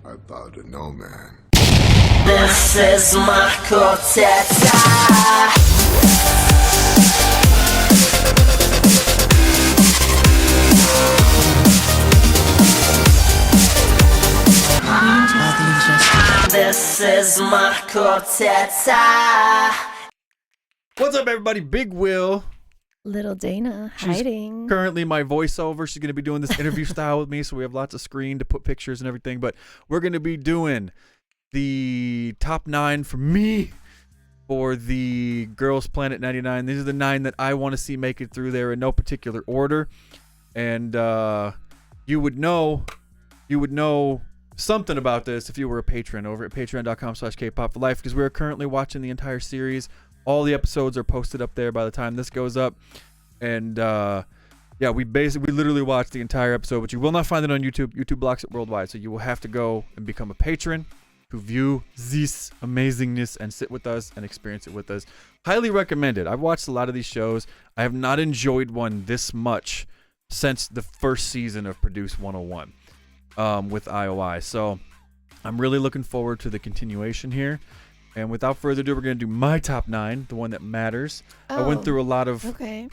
I bow to no man. This is my quartet. This is my quartet. What's up, everybody? Big Will. Little Dana hiding. She's currently my voiceover. She's going to be doing this interview style with me, so we have lots of screen to put pictures and everything. But we're going to be doing the top 9 for me for the Girls Planet 99. These are the 9 that I want to see make it through there in no particular order. And you would know something about this if you were a patron over at patreon.com/kpopforlife, because we're currently watching the entire series. All the episodes are posted up there by the time this goes up. And yeah, we literally watched the entire episode, but you will not find it on YouTube. YouTube blocks it worldwide, so you will have to go and become a patron to view this amazingness and sit with us and experience it with us. Highly recommended. I've watched a lot of these shows. I have not enjoyed one this much since the first season of Produce 101 with IOI. So I'm really looking forward to the continuation here. And without further ado, we're going to do my top 9, the one that matters. I went through a lot of... Okay.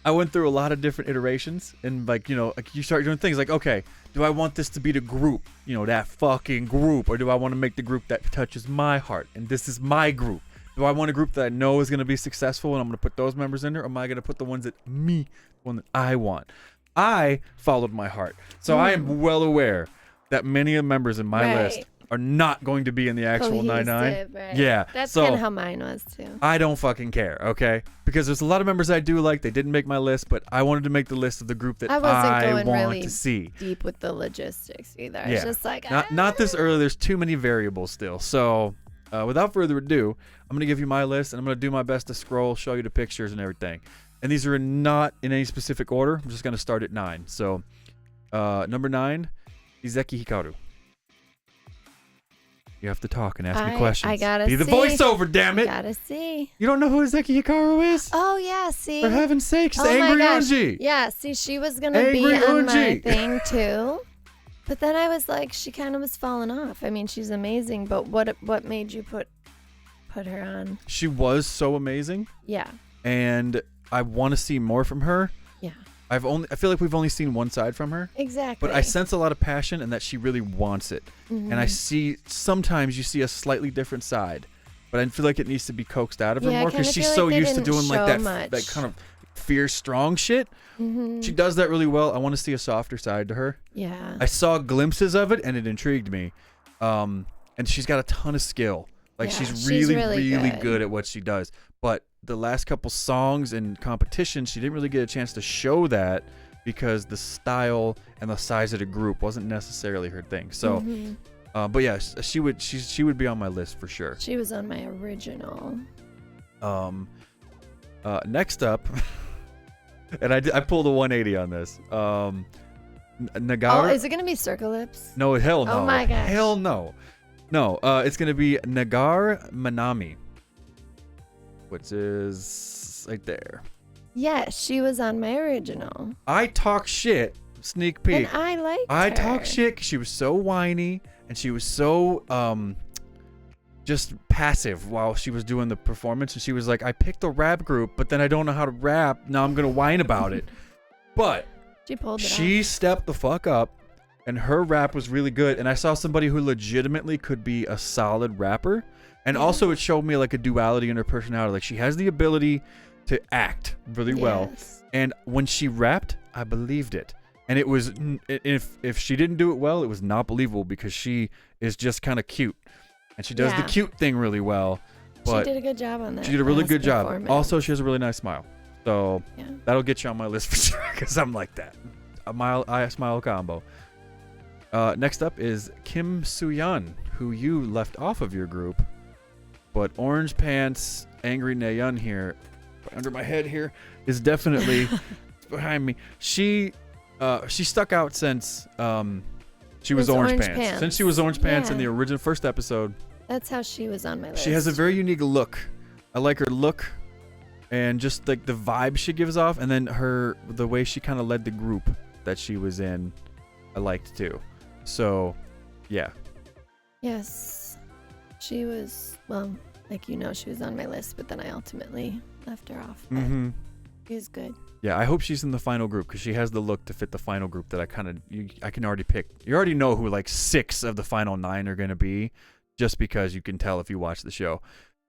I went through a lot of different iterations. And, like, you know, like you start doing things like, okay, do I want this to be the group? You know, that fucking group. Or do I want to make the group that touches my heart? And this is my group. Do I want a group that I know is going to be successful and I'm going to put those members in there? Or am I going to put the ones that the one that I want? I followed my heart. So I am well aware that many of the members in my list are not going to be in the actual 99. Right. Yeah. That's so kind of how mine was too. I don't fucking care, okay? Because there's a lot of members I do like. They didn't make my list, but I wanted to make the list of the group that I going want really to see. Deep with the logistics either. Yeah. It's just like not this early. There's too many variables still. So without further ado, I'm going to give you my list, and I'm going to do my best to scroll, show you the pictures and everything. And these are not in any specific order. I'm just going to start at 9. So number 9, Izeki Hikaru. You have to talk and ask me questions. I gotta be the voiceover, damn it. Gotta see. You don't know who Izeki Hikaru is? Oh yeah, see. For heaven's sake, she's oh Angry my gosh. Unji. Yeah, see, she was gonna be on my thing too, but then I was like, she kind of was falling off. I mean, she's amazing, but what made you put her on? She was so amazing. Yeah. And I want to see more from her. Yeah. I feel like we've only seen one side from her. Exactly. But I sense a lot of passion and that she really wants it. And I see sometimes you see a slightly different side, but I feel like it needs to be coaxed out of her more because she's so used to doing like that kind of fierce, strong shit. She does that really well. I want to see a softer side to her. Yeah. I saw glimpses of it and it intrigued me. And she's got a ton of skill. Like she's really good at what she does. But the last couple songs and competitions, she didn't really get a chance to show that because the style and the size of the group wasn't necessarily her thing. So, but yeah, she would be on my list for sure. She was on my original. Next up, and I pulled a 180 on this. Nagara. Oh, is it gonna be Circle Lips? No, hell no. Oh my gosh. Hell no. No, it's gonna be Nagar Manami, which is right there. Yes, she was on my original. I talk shit. Sneak peek. And I liked I her. talk shit 'cause she was so whiny and she was so just passive while she was doing the performance. And she was like, I picked a rap group, but then I don't know how to rap. Now I'm gonna whine about it. But she pulled it she off. stepped the fuck up. And her rap was really good. And I saw somebody who legitimately could be a solid rapper. And also it showed me like a duality in her personality. Like she has the ability to act really well. And when she rapped, I believed it. And it was, if she didn't do it well, it was not believable because she is just kind of cute. And she does the cute thing really well. But she did a good job on that. She did a really good job. Also, she has a really nice smile. So that'll get you on my list for sure because I'm like that. Eye smile combo. Next up is Kim Soo Hyun, who you left off of your group, but Orange Pants Angry Naeun here, under my head here, is definitely behind me. She stuck out since she was Orange Pants. Since she was Orange Pants in the original first episode. That's how she was on my list. She has a very unique look. I like her look, and just like the vibe she gives off, and then the way she kind of led the group that she was in. I liked too. So, yeah. Yes. She was, well, like, she was on my list, but then I ultimately left her off. But she was good. Yeah, I hope she's in the final group because she has the look to fit the final group that I can already pick. You already know who like 6 of the final 9 are going to be just because you can tell if you watch the show.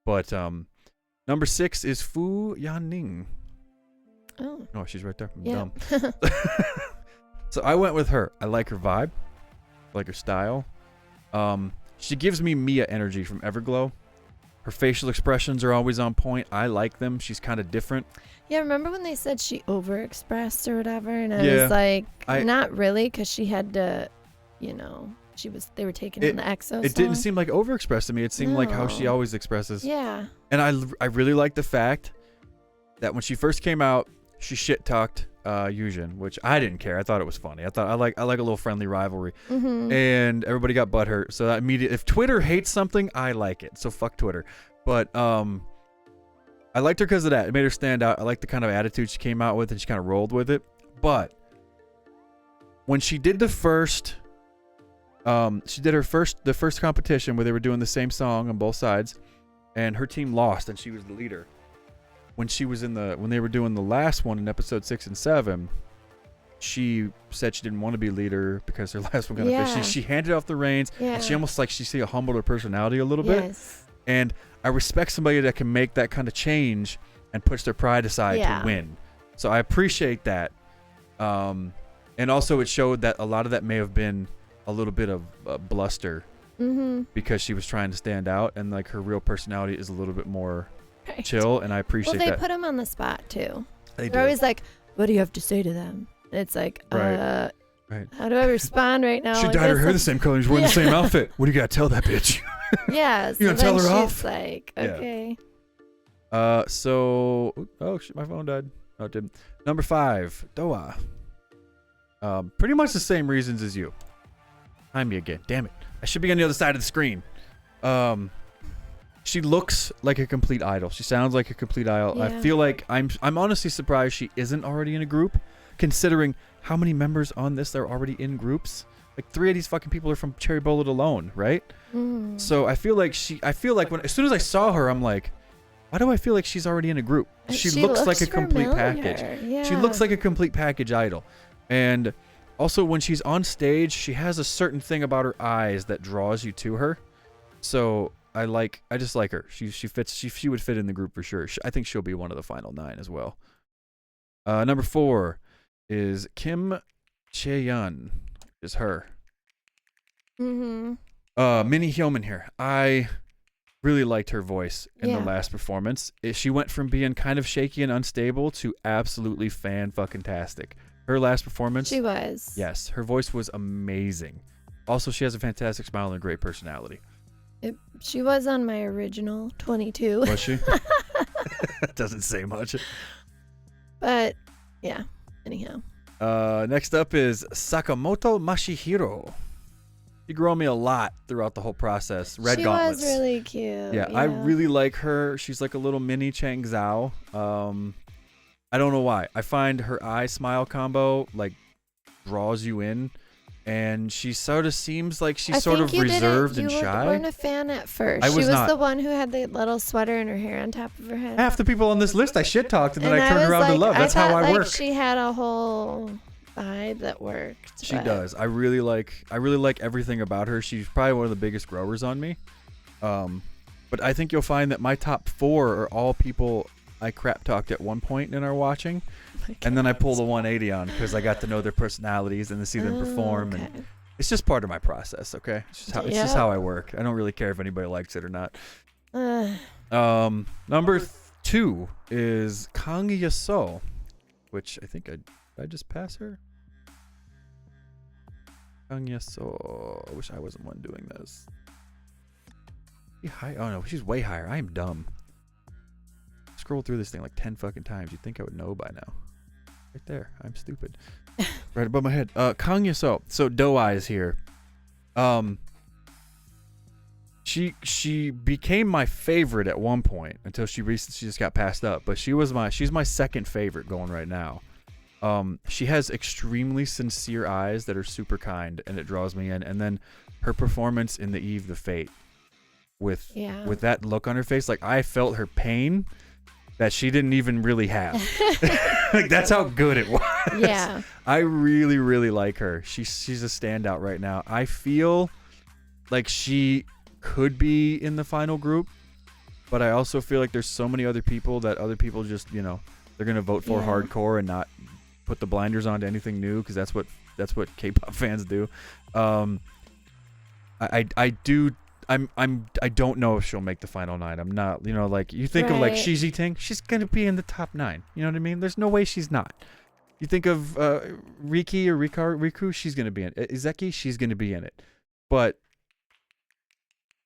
But number 6 is Fu Yanning. Oh, she's right there. I'm yeah. dumb. So I went with her. I like her vibe. I like her style. She gives me Mia energy from Everglow. Her facial expressions are always on point. I like them. She's kind of different. Yeah, remember when they said she overexpressed or whatever? And I was like, not really, because she had to, they were taking in the EXO It didn't seem like overexpressed to me. It seemed like how she always expresses. Yeah. And I really like the fact that when she first came out, she shit-talked Yoonjia, which I didn't care. I thought it was funny. I like a little friendly rivalry. And everybody got butthurt. So that if Twitter hates something, I like it. So fuck Twitter. But I liked her because of that. It made her stand out. I like the kind of attitude she came out with, and she kind of rolled with it. But when she did the first competition where they were doing the same song on both sides, and her team lost, and she was the leader. When they were doing the last one in episode 6 and 7, she said she didn't want to be leader because her last one kind of she handed off the reins, and she almost she humbled her personality a little bit. And I respect somebody that can make that kind of change and push their pride aside to win. So I appreciate that. And also it showed that a lot of that may have been a little bit of bluster because she was trying to stand out, and like her real personality is a little bit more chill, and I appreciate that. Well, they put them on the spot too. They're always like, what do you have to say to them? And it's like, right. How do I respond right now? She dyed her hair the same color. She's wearing the same outfit. What do you got to tell that bitch? Yeah. You gonna tell her off? She's like, okay. So, oh shit, my phone died. Oh, it didn't. Number 5, Doa. Pretty much the same reasons as you. Behind me again. Damn it. I should be on the other side of the screen. She looks like a complete idol. She sounds like a complete idol. Yeah. I feel like I'm honestly surprised she isn't already in a group, considering how many members on this are already in groups. Like 3 of these fucking people are from Cherry Bullet alone, right? So I feel like as soon as I saw her, I'm like, why do I feel like she's already in a group? She looks like a complete package. Yeah. She looks like a complete package idol. And also when she's on stage, she has a certain thing about her eyes that draws you to her. So I just like her. She fits. She would fit in the group for sure. I think she'll be one of the final 9 as well. Number 4 is Kim Chae-yeon. Is her. Minnie Hyomin here. I really liked her voice in the last performance. She went from being kind of shaky and unstable to absolutely fan-fucking-tastic. Her last performance. She was. Yes, her voice was amazing. Also, she has a fantastic smile and a great personality. She was on my original 22. Was she? Doesn't say much. But, yeah. Anyhow. Next up is Sakamoto Mashihiro. She grew on me a lot throughout the whole process. Red Gauntlets. She was really cute. Yeah, I really like her. She's like a little mini Chang Zhao. I don't know why. I find her eye smile combo like draws you in. And she sort of seems like she's sort of reserved and shy. You weren't a fan at first. She was not. The one who had the little sweater and her hair on top of her head. Half the people on this list I shit talked and then I turned around to love. That's how I work. She had a whole vibe that worked. She does. I really like everything about her. She's probably one of the biggest growers on me. But I think you'll find that my top 4 are all people I crap talked at one point in our watching. And then I pull the 180 on because I got to know their personalities and to see them perform. Okay. And it's just part of my process, okay? It's just how I work. I don't really care if anybody likes it or not. Number 2 is Kang Yaso, which I think I just pass her? Kang Yaso. I wish I wasn't one doing this. Oh no, she's way higher. I am dumb. Scroll through this thing like 10 fucking times. You'd think I would know by now. Right there. I'm stupid. Right above my head. Kang Yaso. So Do-Eye is here. She became my favorite at one point until she just got passed up. But she's my second favorite going right now. She has extremely sincere eyes that are super kind, and it draws me in. And then her performance in the Eve the Fate with that look on her face, like I felt her pain that she didn't even really have. Like that's how good it was. Yeah. I really, really like her. She's a standout right now. I feel like she could be in the final group, but I also feel like there's so many other people that other people just, they're going to vote for hardcore and not put the blinders on to anything new, because that's what K-pop fans do. I don't know if she'll make the final 9. I'm not, like you think of like Shiji Ting, she's gonna be in the top 9. You know what I mean? There's no way she's not. You think of Riki or Riku, she's gonna be in it. Izeki, she's gonna be in it. But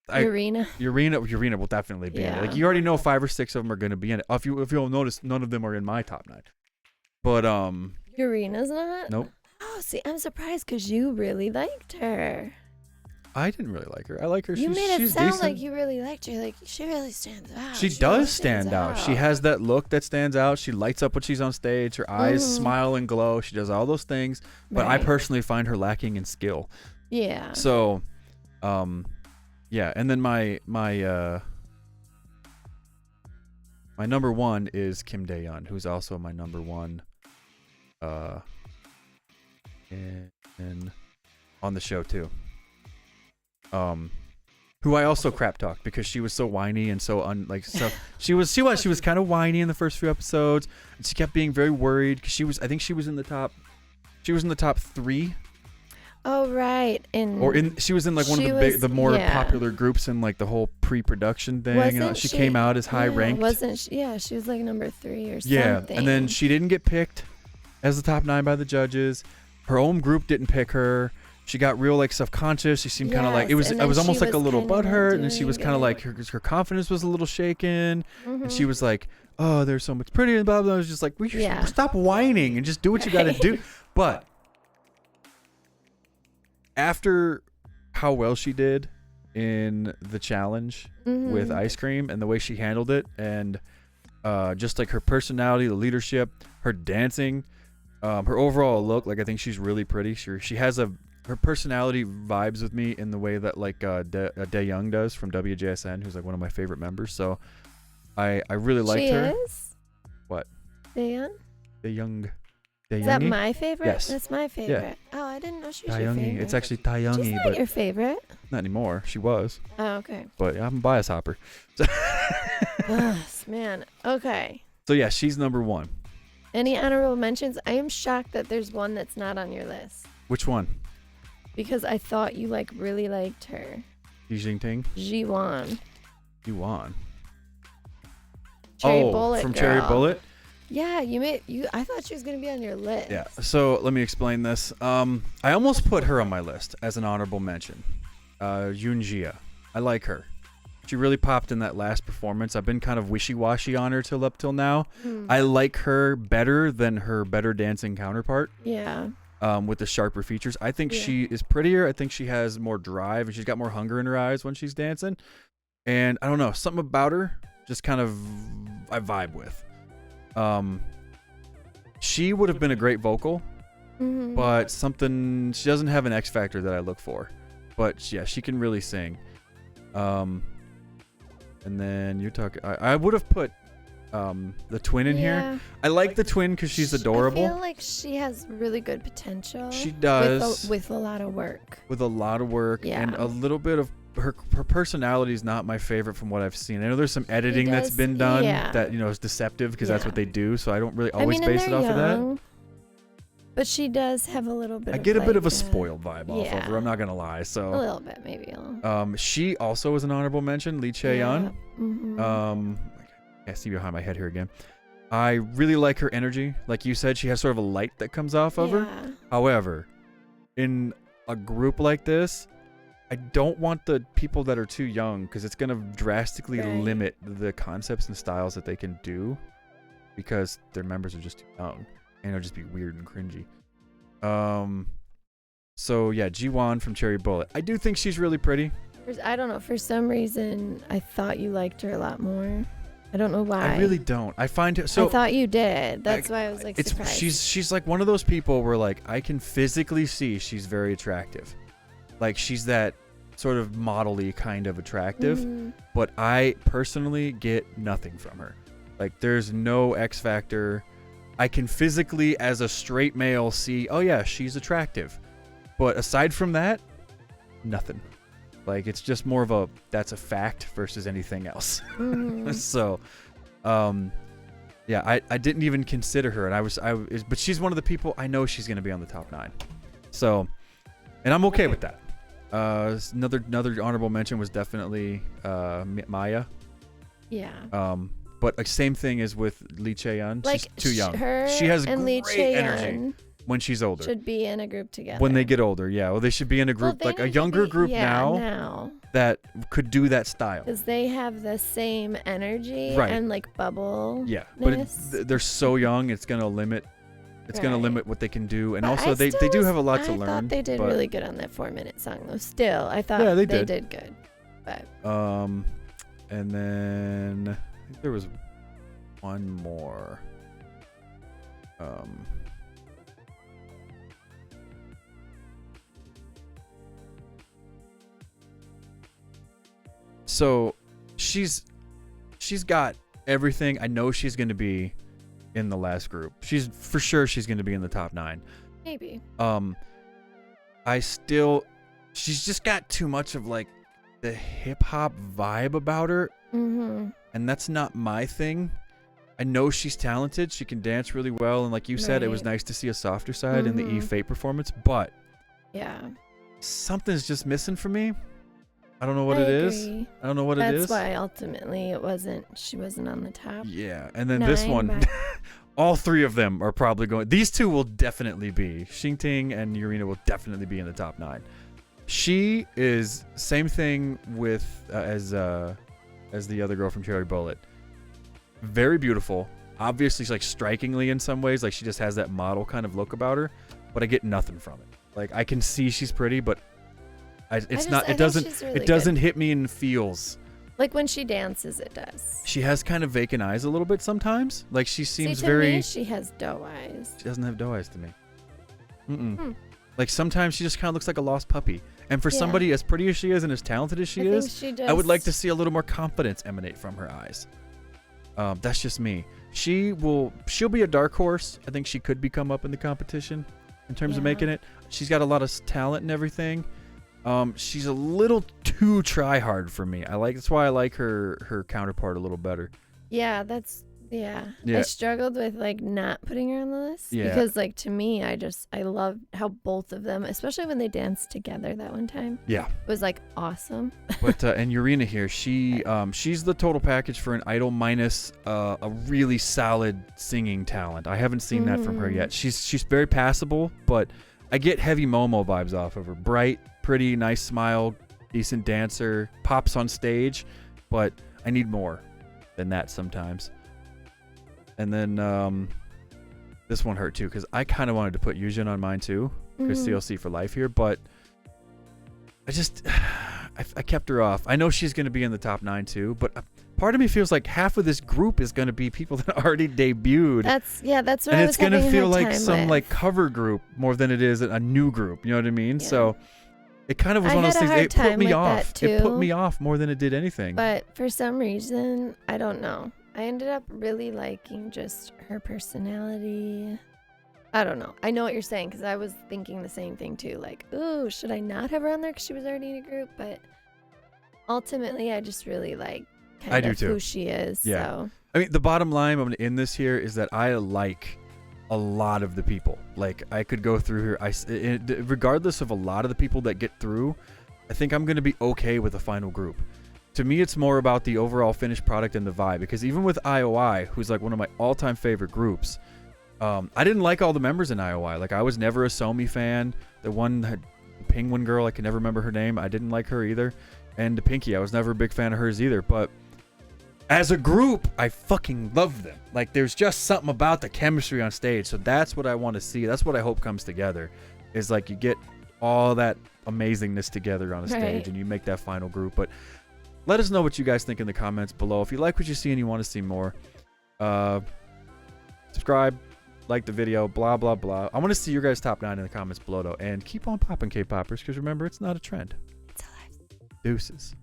Urena will definitely be in it. Like you already know 5 or 6 of them are gonna be in it. If you'll notice, none of them are in my top 9. But Urena's not? Nope. Oh, see, I'm surprised because you really liked her. I didn't really like her. I like her. You made it sound decent. like you really liked her. Like, she really stands out. She does stand out. She has that look that stands out. She lights up when she's on stage. Her eyes smile and glow. She does all those things. But I personally find her lacking in skill. Yeah. So, yeah. And then my number 1 is Kim Dae-yeon, who's also my number 1 and on the show too. Who I also crap talked because she was so whiny and so she was kind of whiny in the first few episodes, and she kept being very worried because she was in the top 3. Oh right, she was in like one of the more popular groups in like the whole pre-production thing. She came out as high ranked. Wasn't she? Yeah, she was like number 3 or something. Yeah, and then she didn't get picked as the top 9 by the judges. Her own group didn't pick her. She got real like self-conscious. She seemed kind of like it was almost like a little butthurt, and then she was kind of like her confidence was a little shaken, and she was like, "Oh, there's so much prettier," and blah blah. I was just like, "We should stop whining and just do what you got to do." But after how well she did in the challenge with ice cream and the way she handled it, and just like her personality, the leadership, her dancing, her overall look, like I think she's really pretty. She has her personality vibes with me in the way that like Dae-young does from WJSN, who's like one of my favorite members. So I really liked her. She is? What? Dae-young? Dae-young. Is that my favorite? Yes. That's my favorite. Yeah. Oh, I didn't know she was your favorite. It's actually Tae-young, She's not but your favorite. not anymore. She was. Oh, okay. But I'm a bias hopper. Man. Okay. So yeah, she's number 1. Any honorable mentions? I am shocked that there's one that's not on your list. Which one? Because I thought you really liked her. Ting? Ji-won. Ji-won. Cherry Bullet from girl. Cherry Bullet? Yeah, I thought she was gonna be on your list. Yeah. So let me explain this. I almost put her on my list as an honorable mention. Yoonjia. I like her. She really popped in that last performance. I've been kind of wishy-washy on her up till now. I like her better than her better dancing counterpart. Yeah. With the sharper features. I think she is prettier. I think she has more drive, and she's got more hunger in her eyes when she's dancing. And I don't know, something about her just kind of I vibe with. She would have been a great vocal, but she doesn't have an X factor that I look for. But yeah, she can really sing. And then you're talking. I would have put the twin in here. I like the twin because she's adorable. I feel like she has really good potential. She does. With a lot of work. With a lot of work and a little bit of her personality is not my favorite from what I've seen. I know there's some editing that's been done that is deceptive because that's what they do. So I don't really always base it off of that. But she does have a little bit. I get a bit of a spoiled vibe off of her. I'm not gonna lie. So a little bit, maybe. She also is an honorable mention. Lee Chae-yeon. I see behind my head here again. I really like her energy. Like you said, she has sort of a light that comes off of her. However, in a group like this, I don't want the people that are too young because it's going to drastically limit the concepts and styles that they can do because their members are just too young and it'll just be weird and cringy. So yeah, Ji-won from Cherry Bullet. I do think she's really pretty. I don't know. For some reason, I thought you liked her a lot more. I don't know why. I really don't. I find it so. I thought you did. That's why I was like surprised. She's like one of those people where like I can physically see she's very attractive. Like she's that sort of model-y kind of attractive, but I personally get nothing from her. Like there's no X factor. I can physically, as a straight male, see, oh yeah, she's attractive. But aside from that, nothing. Like it's just more of that's a fact versus anything else. So, yeah, I didn't even consider her, and but she's one of the people I know she's gonna be on the top 9. So, and I'm okay with that. Another honorable mention was definitely Maya. Yeah. But same thing as with Lee Chae-yeon. Like she's too young. Her she has and great Lee energy when she's older. Should be in a group together. When they get older, yeah. Well, they should be in a group, like a younger group now that could do that style. Because they have the same energy and like bubble. Yeah, but they're so young, it's gonna limit. It's gonna limit what they can do, and also they do have a lot to learn. I thought they did really good on that 4-minute song, though. Still, I thought they did good. But and then I think there was one more. So she's got everything. I know she's going to be in the last group. She's going to be in the top 9. Maybe. She's just got too much of like the hip hop vibe about her. And that's not my thing. I know she's talented. She can dance really well. And like you said, it was nice to see a softer side in the E-Fate performance. But yeah, something's just missing for me. I don't know what it is. I don't know what it is. That's why ultimately she wasn't on the top. Yeah. And then this one, all 3 of them are probably going. These 2 will definitely be. Xingting and Yurina will definitely be in the top 9. She is same thing with as the other girl from Cherry Bullet. Very beautiful. Obviously, she's like strikingly in some ways. Like she just has that model kind of look about her. But I get nothing from it. Like I can see she's pretty, but it doesn't hit me in feels. Like when she dances, it does. She has kind of vacant eyes a little bit sometimes. Like she seems to me, she has doe eyes. She doesn't have doe eyes to me. Like sometimes she just kind of looks like a lost puppy. And for somebody as pretty as she is and as talented as she is, I would like to see a little more confidence emanate from her eyes. That's just me. She'll be a dark horse. I think she could become up in the competition in terms of making it. She's got a lot of talent and everything. She's a little too try hard for me. That's why I like her counterpart a little better. Yeah, I struggled with like not putting her on the list because like to me I love how both of them, especially when they danced together that one time. Yeah. Was like awesome. But and Yurina here, she's the total package for an idol minus a really solid singing talent. I haven't seen that from her yet. She's very passable, but I get heavy Momo vibes off of her. Bright, pretty, nice smile, decent dancer, pops on stage, but I need more than that sometimes. And then this one hurt too because I kind of wanted to put Yoonjia on mine too because CLC for life here, but I kept her off. I know she's going to be in the top 9 too, but part of me feels like half of this group is going to be people that already debuted. That's what and I was it's going to feel like some with. like cover group more than it is a new group. You know what I mean? Yeah. So it kind of was one of those things. It put me off. It put me off more than it did anything. But for some reason, I don't know. I ended up really liking just her personality. I don't know. I know what you're saying because I was thinking the same thing too. Like, ooh, should I not have her on there because she was already in a group? But ultimately, I just really like kind of who she is. Yeah. So. I mean, the bottom line, I'm going to end this here, is that I like a lot of the people. Like, I could go through here. Regardless of a lot of the people that get through, I think I'm going to be okay with the final group. To me, it's more about the overall finished product and the vibe. Because even with IOI, who's like one of my all-time favorite groups, I didn't like all the members in IOI. Like, I was never a Somi fan. The penguin girl, I can never remember her name. I didn't like her either. And the Pinky, I was never a big fan of hers either. But as a group, I fucking love them. Like, there's just something about the chemistry on stage. So that's what I want to see. That's what I hope comes together. Is like you get all that amazingness together on a stage and you make that final group. But let us know what you guys think in the comments below. If you like what you see and you want to see more, subscribe, like the video, blah blah blah. I want to see your guys' top 9 in the comments below though, and keep on popping, K-poppers, because remember, it's not a trend. It's a life. Deuces.